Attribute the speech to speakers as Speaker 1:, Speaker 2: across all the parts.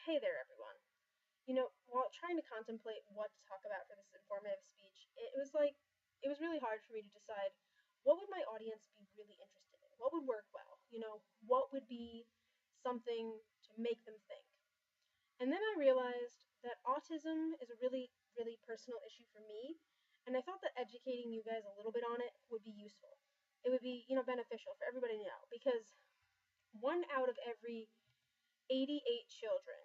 Speaker 1: Hey there, everyone. While trying to contemplate what to talk about for this informative speech, it was really hard for me to decide what would my audience be really interested in? What would work well? What would be something to make them think? And then I realized that autism is a really, really personal issue for me, and I thought that educating you guys a little bit on it would be useful. It would be, beneficial for everybody to know because one out of every 88 children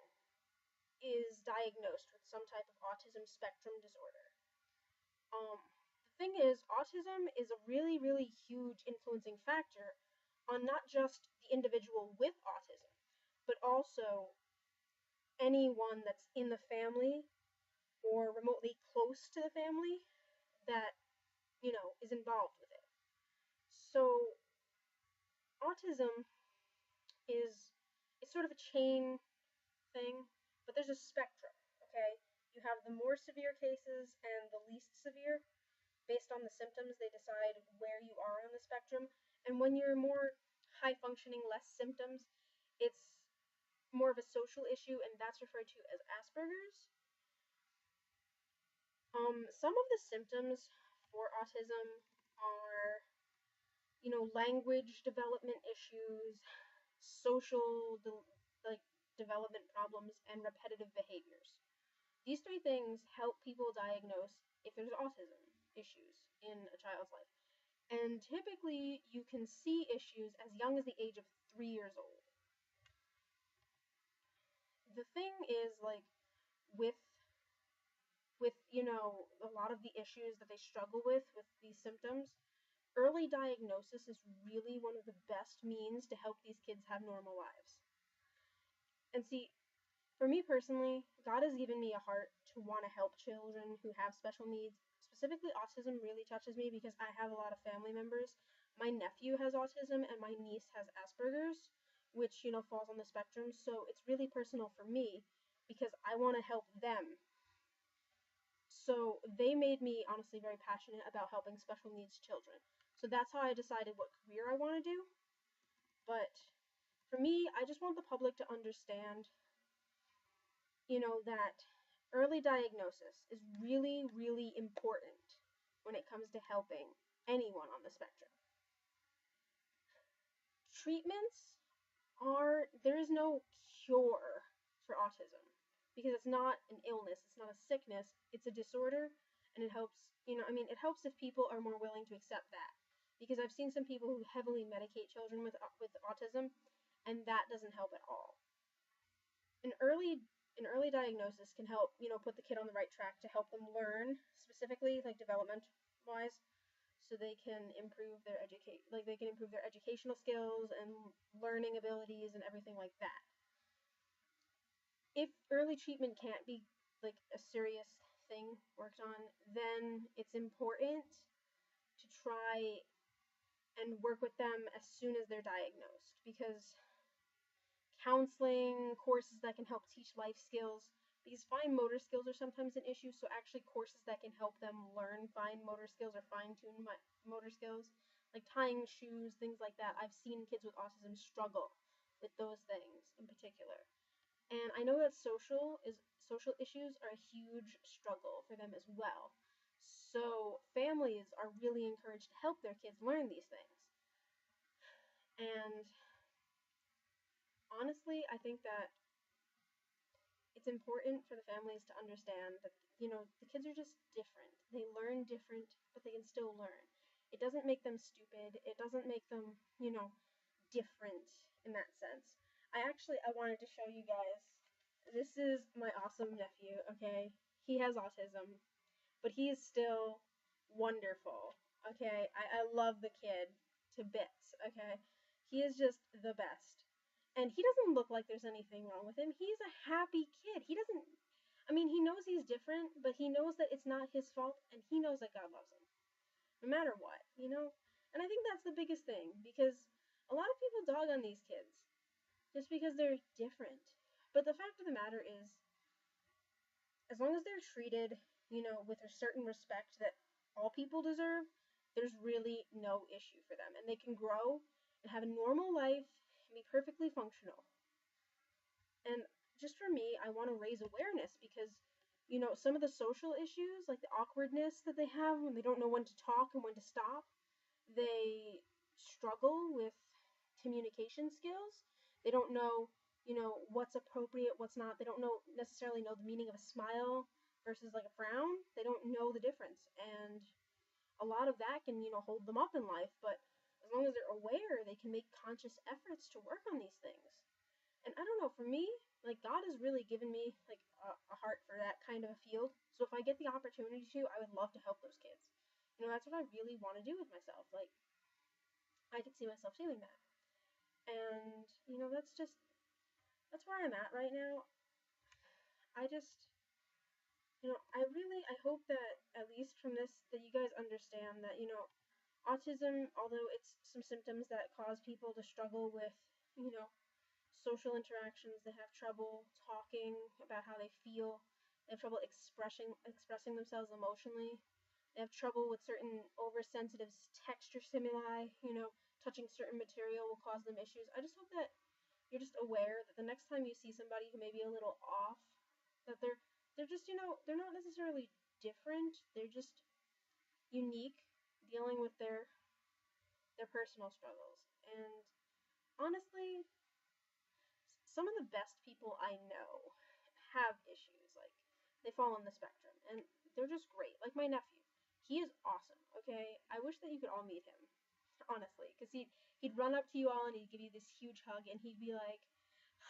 Speaker 1: is diagnosed with some type of autism spectrum disorder. The thing is, autism is a really, really huge influencing factor on not just the individual with autism, but also anyone that's in the family or remotely close to the family that, is involved with it. So, autism is it's sort of a chain thing, but there's a spectrum, okay? You have the more severe cases and the least severe. Based on the symptoms, they decide where you are on the spectrum. And when you're more high functioning, less symptoms, it's more of a social issue, and that's referred to as Asperger's. Some of the symptoms for autism are, language development issues, social development problems, and repetitive behaviors. These three things help people diagnose if there's autism issues in a child's life. And typically, you can see issues as young as the age of 3 years old. The thing is, like, with a lot of the issues that they struggle with these symptoms, early diagnosis is really one of the best means to help these kids have normal lives. And see, for me personally, God has given me a heart to want to help children who have special needs. Specifically, autism really touches me because I have a lot of family members. My nephew has autism and my niece has Asperger's, which, falls on the spectrum. So it's really personal for me because I want to help them. So they made me honestly very passionate about helping special needs children. So that's how I decided what career I want to do. But for me, I just want the public to understand that early diagnosis is really, really important when it comes to helping anyone on the spectrum. Treatments there is no cure for autism because it's not an illness, it's not a sickness, it's a disorder, and it helps, it helps if people are more willing to accept that. Because I've seen some people who heavily medicate children with autism, and that doesn't help at all. An early an early diagnosis can help, put the kid on the right track to help them learn, specifically like development wise, so they can improve they can improve their educational skills and learning abilities and everything like that. If early treatment can't be like a serious thing worked on, then it's important to try and work with them as soon as they're diagnosed, because counseling, courses that can help teach life skills, because fine motor skills are sometimes an issue, so actually courses that can help them learn fine motor skills or fine-tune motor skills, like tying shoes, things like that. I've seen kids with autism struggle with those things in particular. And I know that social issues are a huge struggle for them as well. So families are really encouraged to help their kids learn these things. And honestly, I think that it's important for the families to understand that, the kids are just different. They learn different, but they can still learn. It doesn't make them stupid. It doesn't make them, different in that sense. I wanted to show you guys. This is my awesome nephew, okay? He has autism, but he is still wonderful, okay? I love the kid to bits, okay? He is just the best. And he doesn't look like there's anything wrong with him. He's a happy kid. He knows he's different, but he knows that it's not his fault, and he knows that God loves him, no matter what. And I think that's the biggest thing, because a lot of people dog on these kids just because they're different. But the fact of the matter is, as long as they're treated, with a certain respect that all people deserve, there's really no issue for them. And they can grow and have a normal life and be perfectly functional. And just for me, I want to raise awareness because, some of the social issues, like the awkwardness that they have when they don't know when to talk and when to stop, they struggle with communication skills. They don't know, what's appropriate, what's not. They don't necessarily know the meaning of a smile versus like a frown. They don't know the difference. And a lot of that can, hold them up in life, but as long as they're aware, they can make conscious efforts to work on these things. And I don't know, for me, like God has really given me like a heart for that kind of a field. So if I get the opportunity to, I would love to help those kids. That's what I really want to do with myself. Like I could see myself doing that. And that's where I'm at right now. I just I hope that at least from this that you guys understand that, autism, although it's some symptoms that cause people to struggle with, you know, social interactions, they have trouble talking about how they feel, they have trouble expressing themselves emotionally, they have trouble with certain oversensitive texture stimuli, touching certain material will cause them issues. I just hope that you're just aware that the next time you see somebody who may be a little off, that they're just, they're not necessarily different, they're just unique, dealing with their personal struggles. And honestly, some of the best people I know have issues. Like, they fall on the spectrum, and they're just great. Like my nephew, he is awesome. Okay, I wish that you could all meet him, honestly, because he'd run up to you all and he'd give you this huge hug, and he'd be like,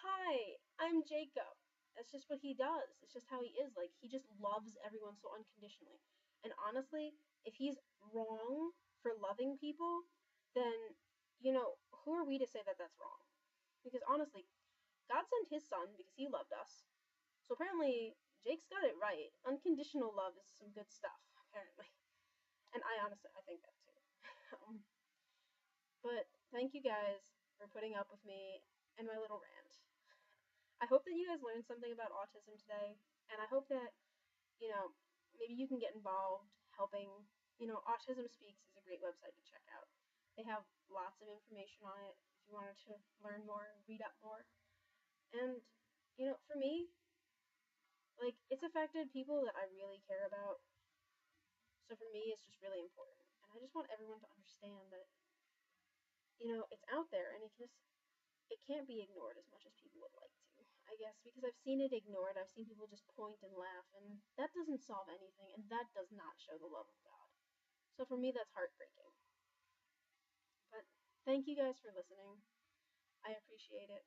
Speaker 1: "Hi, I'm Jacob." That's just what he does. It's just how he is. Like, he just loves everyone so unconditionally. And honestly, if he's wrong for loving people, then, who are we to say that that's wrong? Because honestly, God sent his son because he loved us. So apparently, Jake's got it right. Unconditional love is some good stuff, apparently. And I think that too. But thank you guys for putting up with me and my little rant. I hope that you guys learned something about autism today, and I hope that, maybe you can get involved helping. Autism Speaks is a great website to check out. They have lots of information on it if you wanted to learn more, read up more. And, for me, like, it's affected people that I really care about. So for me, it's just really important. And I just want everyone to understand that, it's out there and it can't be ignored as much as people would like to. I guess because I've seen it ignored, I've seen people just point and laugh, and that doesn't solve anything, and that does not show the love of God. So for me, that's heartbreaking. But thank you guys for listening. I appreciate it.